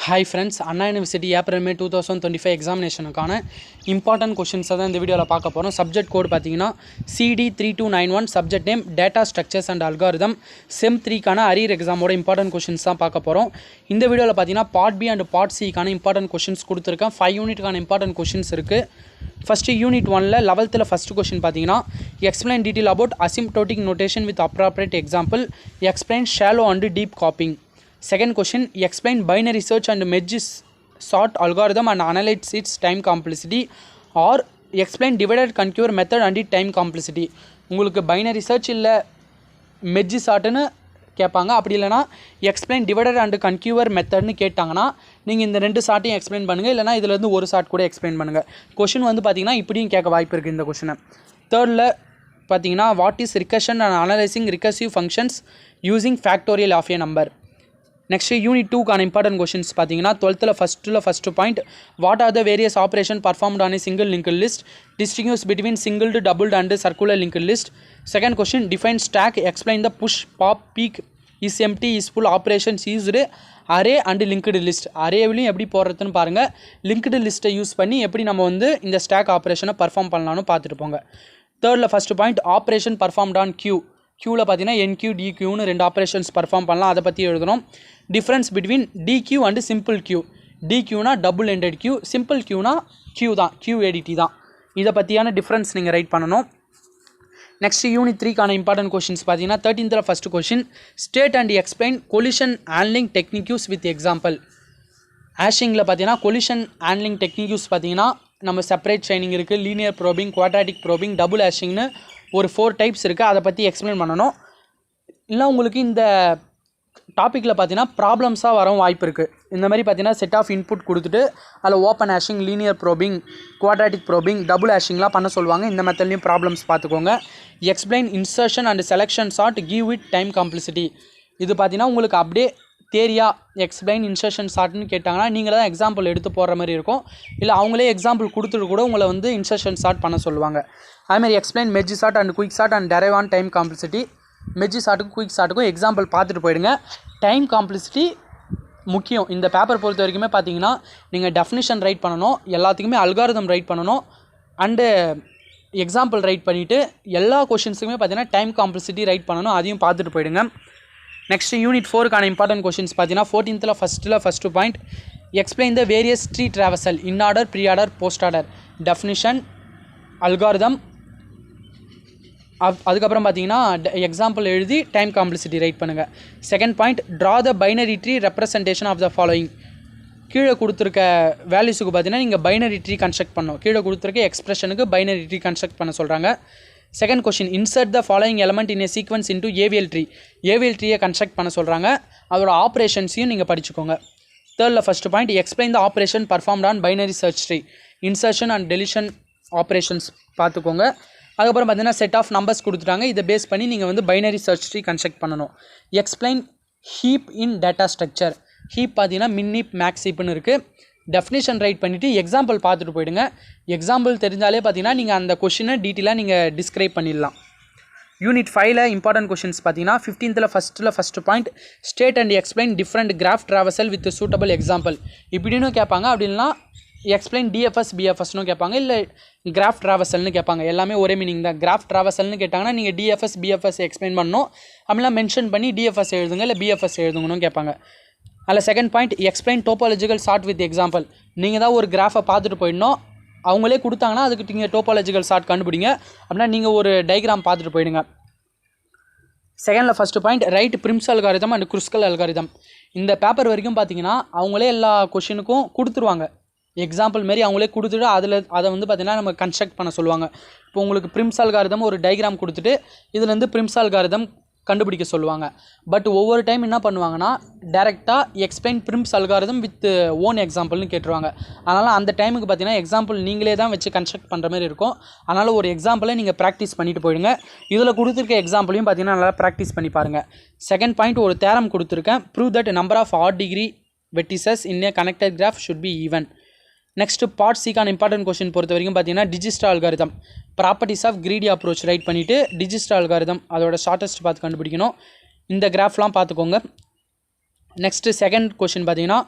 Hi friends, Anna University April May 2025 examinationக்கான important questions தான் இந்த வீடியோல பார்க்க போறோம். Subject code பாத்தீங்கன்னா CD3291, subject name data structures and algorithm, sem 3 கான arrear exam ஓட important questions தான் பார்க்க போறோம். இந்த வீடியோல பாத்தீங்கன்னா part B and part C கான important questions கொடுத்திருக்கேன். 5 unit கான important questions இருக்கு. First unit 1ல 11th ல first question பாத்தீங்கன்னா explain detail about asymptotic notation with appropriate example, explain shallow and deep copying. Second question, explain binary search and merge sort algorithm and analyze its time complexity, or explain divided conquer method and time complexity. உங்களுக்கு binary search இல்ல merge sort னு கேட்பாங்க. அப்படி இல்லனா explain divided and conquer method னு கேட்டாங்கன்னா நீங்க இந்த ரெண்டு சார்ட்டையும் எக்ஸ்பிளைன் பண்ணுங்க. இல்லனா இதுல இருந்து ஒரு சார்ட் கூட எக்ஸ்பிளைன் பண்ணுங்க. क्वेश्चन வந்து பாத்தீங்கன்னா இப்படியும் கேட்க வாய்ப்பு இருக்கு இந்த क्वेश्चन. தேர்ட்ல பாத்தீங்கன்னா what is recursion and analyzing recursive functions using factorial of a number. Next unit 2 கான important questions பாத்தீங்கன்னா 12th ல first point, what are the various operations performed on a single linked list, distinguish between singled, doubled and circular linked list. Second question, define stack, explain the push, pop, peek, is empty, is full operations used array and linked list. அரேவிலும் எப்படி போறதுன்னு பாருங்க. linked list use பண்ணி எப்படி நம்ம வந்து இந்த stack ஆபரேஷனை perform பண்ணலாம்னு பார்த்துட்டு போங்க. தேர்ட்ல first point, operation performed on q. Qல பார்த்தீங்கன்னா NQ DQன்னு ரெண்டு ஆப்ரேஷன்ஸ் பர்ஃபார்ம் பண்ணலாம். அதை பற்றி எழுதணும். Difference between DQ and simple Q. DQனா டபுள் எண்டட் Q, சிம்பிள் Qனா Q தான், QADT தான். இதை பற்றியான டிஃப்ரென்ஸ் நீங்கள் ரைட் பண்ணணும். நெக்ஸ்ட் யூனிட் 3 கான இம்பார்ட்டன்ட் கொஷின்ஸ் பார்த்தீங்கன்னா 13th first question, state and explain collision handling techniques with example. ஹேஷிங்கில் பார்த்தீங்கன்னா கொலிஷன் ஹேண்ட்லிங் டெக்னிக்யூஸ் பார்த்தீங்கன்னா நம்ம செப்பரேட் ஷைனிங் இருக்குது, linear probing, quadratic probing, double ஹேஷிங்னு ஒரு 4 டைப்ஸ் இருக்குது. அதை பற்றி எக்ஸ்பிளைன் பண்ணணும். இல்லை உங்களுக்கு இந்த டாப்பிக்கில் பார்த்தீங்கன்னா ப்ராப்ளம்ஸாக வரவும் வாய்ப்பு இருக்குது. இந்த மாதிரி பார்த்தீங்கன்னா செட் ஆஃப் இன்புட் கொடுத்துட்டு அதில் open hashing, linear probing, quadratic probing, double ஹேஷிங்லாம் பண்ண சொல்லுவாங்க. இந்த மெத்தட்லையும் ப்ராப்ளம்ஸ் பார்த்துக்கோங்க. Explain insertion and selection sort, give it time complexity. இது பார்த்தீங்கன்னா உங்களுக்கு அப்படியே தேரியா எக்ஸ்பிளைன் இன்சர்ஷன் சார்ட்னு கேட்டாங்கன்னா நீங்கள் தான் எக்ஸாம்பிள் எடுத்து போடுற மாதிரி இருக்கும். இல்லை அவங்களே எக்ஸாம்பிள் கொடுத்துட்டு கூட உங்களை வந்து இன்சர்ஷன் சார்ட் பண்ண சொல்லுவாங்க. அதுமாதிரி explain merge sort and quick sort and derive on time complexity. Merge சார்ட்டுக்கும் குயிக் சார்ட்டுக்கும் எக்ஸாம்பிள் பார்த்துட்டு போயிடுங்க. டைம் காம்ப்ளெக்சிட்டி முக்கியம். இந்த பேப்பர் பொறுத்த வரைக்குமே பார்த்தீங்கன்னா நீங்கள் டெஃபினிஷன் ரைட் பண்ணணும், எல்லாத்துக்குமே அல்காரிதம் ரைட் பண்ணணும், அண்டு எக்ஸாம்பிள் ரைட் பண்ணிவிட்டு எல்லா கொஷின்ஸுக்குமே பார்த்தீங்கன்னா டைம் காம்ப்ளெக்சிட்டி ரைட் பண்ணணும். அதையும் பார்த்துட்டு போயிடுங்க. நெக்ஸ்ட் யூனிட் 4க்கான இம்பார்ட்டன்ட் கொஷின்ஸ் பார்த்தீங்கன்னா 14th first point, explain the various tree traversal, in order, pre order, post order, definition, algorithm. அதுக்கப்புறம் பார்த்தீங்கன்னா எக்ஸாம்பிள் எழுதி டைம் காம்ப்ளெக்சிட்டி ரைட் பண்ணுங்கள். Second point, draw the binary tree representation of the following. கீழே கொடுத்துருக்க வேல்யூஸுக்கு பார்த்தீங்கன்னா நீங்கள் binary tree construct பண்ணணும். கீழே கொடுத்துருக்க எக்ஸ்பிரஷனுக்கு பைனரி ட்ரீ கன்ஸ்ட்ரக்ட் பண்ண சொல்கிறாங்க. Second question, insert the following element in a sequence into AVL tree. AVL ட்ரீயை கன்ஸ்ட்ரக்ட் பண்ண சொல்கிறாங்க. அதோட ஆப்ரேஷன்ஸையும் நீங்கள் படிச்சுக்கோங்க. தேர்டில் first point, explain the operation performed on binary search tree. Insertion and deletion operations பார்த்துக்கோங்க. அதுக்கப்புறம் பார்த்தீங்கன்னா செட் ஆஃப் நம்பர்ஸ் கொடுத்துட்டாங்க. இதை பேஸ் பண்ணி நீங்கள் வந்து பைனரி சர்ச் ட்ரீ கன்ஸ்ட்ரக்ட் பண்ணணும். எக்ஸ்பிளைன் ஹீப் இன் டேட்டா ஸ்ட்ரக்சர். ஹீப் பார்த்தீங்கன்னா மின் ஹீப், மேக்ஸ் ஹீப்னு இருக்குது. டெஃபினிஷன் ரைட் பண்ணிவிட்டு எக்ஸாம்பிள் பார்த்துட்டு போயிடுங்க. எக்ஸாம்பிள் தெரிஞ்சாலே பார்த்தீங்கன்னா நீங்கள் அந்த கொஷினை டீட்டெயிலாக நீங்கள் டிஸ்கிரைப் பண்ணிடலாம். யூனிட் 5ல் இம்பார்ட்டன்ட் கொஷின்ஸ் பார்த்தீங்கன்னா 15th first point, state and explain different graph traversal with suitable example. இப்படின்னு கேட்பாங்க. அப்படின்னா எக்ஸ்பிளைன் டிஎஃப்எஸ் பிஎஃப்எஸ்னு கேட்பாங்க, இல்லை கிராஃப் ட்ராவர்சல்னு கேட்பாங்க. எல்லாமே ஒரே மீனிங் தான். கிராஃப் ட்ராவர்சல்னு கேட்டாங்கன்னா நீங்கள் டிஎஃப்எஸ் பிஎஃப்எஸ் எக்ஸ்பிளைன் பண்ணணும். அப்படிலாம் மென்ஷன் பண்ணி டிஎஃப்எஸ் எழுதுங்க, இல்லை பிஎஃப்எஸ் எழுதுங்கன்னு கேட்பாங்க. அதில் second point, explain topological sort with example. நீங்கள் தான் ஒரு கிராஃபை பார்த்துட்டு போயிடணும். அவங்களே கொடுத்தாங்கன்னா அதுக்கு நீங்கள் டோபாலஜிக்கல் சார்ட் கண்டுபிடிங்க. அப்படின்னா நீங்கள் ஒரு டயக்ராம் பார்த்துட்டு போயிடுங்க. செகண்டில் first point, write Prim's algorithm and Kruskal's algorithm. இந்த பேப்பர் வரைக்கும் பார்த்தீங்கன்னா அவங்களே எல்லா கொஷினுக்கும் கொடுத்துருவாங்க. எக்ஸாம்பிள் மாரி அவங்களே கொடுத்துட்டு அதை வந்து பார்த்தீங்கன்னா நம்ம கன்ஸ்ட்ரக்ட் பண்ண சொல்லுவாங்க. இப்போ உங்களுக்கு பிரிம்ஸ் அல்காரிதம் ஒரு டயக்ராம் கொடுத்துட்டு இதுலேருந்து பிரிம்ஸ் அல்காரிதம் கண்டுபிடிக்க சொல்லுவாங்க. பட் ஒவ்வொரு டைம் என்ன பண்ணுவாங்கன்னா டேரெக்டாக எக்ஸ்பிளைன் பிரிம்ஸ் அல்காரிதம் வித் ஓன் எக்ஸாம்பிள்னு கேட்டுருவாங்க. அதனால் அந்த டைமுக்கு பார்த்தீங்கன்னா எக்ஸாம்பிள் நீங்களே தான் வச்சு கன்ஸ்ட்ரக்ட் பண்ணுற மாதிரி இருக்கும். அதனால் ஒரு எக்ஸாம்பிளை நீங்கள் ப்ராக்டிஸ் பண்ணிட்டு போயிடுங்க. இதில் கொடுத்துருக்க எக்ஸாம்பிளையும் பார்த்தீங்கன்னா நல்லா ப்ராக்டிஸ் பண்ணி பாருங்கள். செகண்ட் பாயிண்ட், ஒரு தேரம் கொடுத்துருக்கேன், prove that number of odd degree vertices in a connected graph should be even. Next part சிக்கான இம்பார்ட்டன்ட் கொஸ்டின் பொறுத்த வரைக்கும் பார்த்தீங்கன்னா Dijkstra algorithm, properties of greedy approach write பண்ணிவிட்டு டிஜிஸ்டா அல்காரிதம் அதோட ஷார்ட்டஸ்ட் பார்த்து கண்டுபிடிக்கணும். இந்த கிராஃப்லாம் பார்த்துக்கோங்க. நெக்ஸ்ட்டு செகண்ட் கொஸ்டின் பார்த்தீங்கன்னா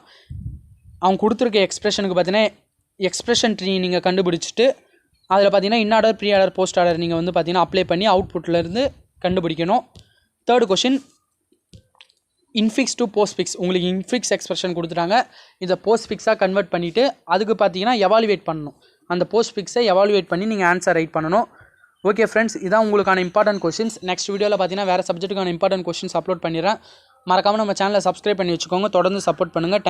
அவங்க கொடுத்துருக்க எக்ஸ்பிரஷனுக்கு பார்த்தீங்கன்னா எக்ஸ்பிரஷன் ட்ரீ நீங்கள் கண்டுபிடிச்சிட்டு அதில் பார்த்தீங்கன்னா இன்ஆர்டர் ப்ரீ ஆர்டர் போஸ்ட் ஆர்டர் நீங்கள் வந்து பார்த்தீங்கன்னா அப்ளை பண்ணி அவுட்புட்லேருந்து கண்டுபிடிக்கணும். Third question infix to post fix. உங்களுக்கு இன்ஃபிக்ஸ் எக்ஸ்பிரஷன் கொடுத்துட்டாங்க, இதை போஸ்ட் ஃபிக்ஸாக கன்வெர்ட் பண்ணிவிட்டு அதுக்கு பார்த்தீங்கன்னா எவாலுவேட் பண்ணணும். அந்த போஸ்ட் ஃபிக்ஸை எவாலுவேட் பண்ணி நீங்கள் ஆன்சர் ரைட் பண்ணணும். ஓகே ஃப்ரெண்ட்ஸ், இதான் உங்களுக்கான இம்பார்ட்டன்ட் கொஷின்ஸ். நெக்ஸ்ட் வீடியோவில் பார்த்தீங்கன்னா வேறு சப்ஜெக்ட்டுக்கான இம்பார்ட்டன்ட் கொஷின்ஸ் அப்லோட் பண்ணிடுறேன். மறக்காமல் நம்ம சேனலை சப்ஸ்கிரைப் பண்ணி வச்சுக்கோங்க. தொடர்ந்து சப்போர்ட் பண்ணுங்கள்.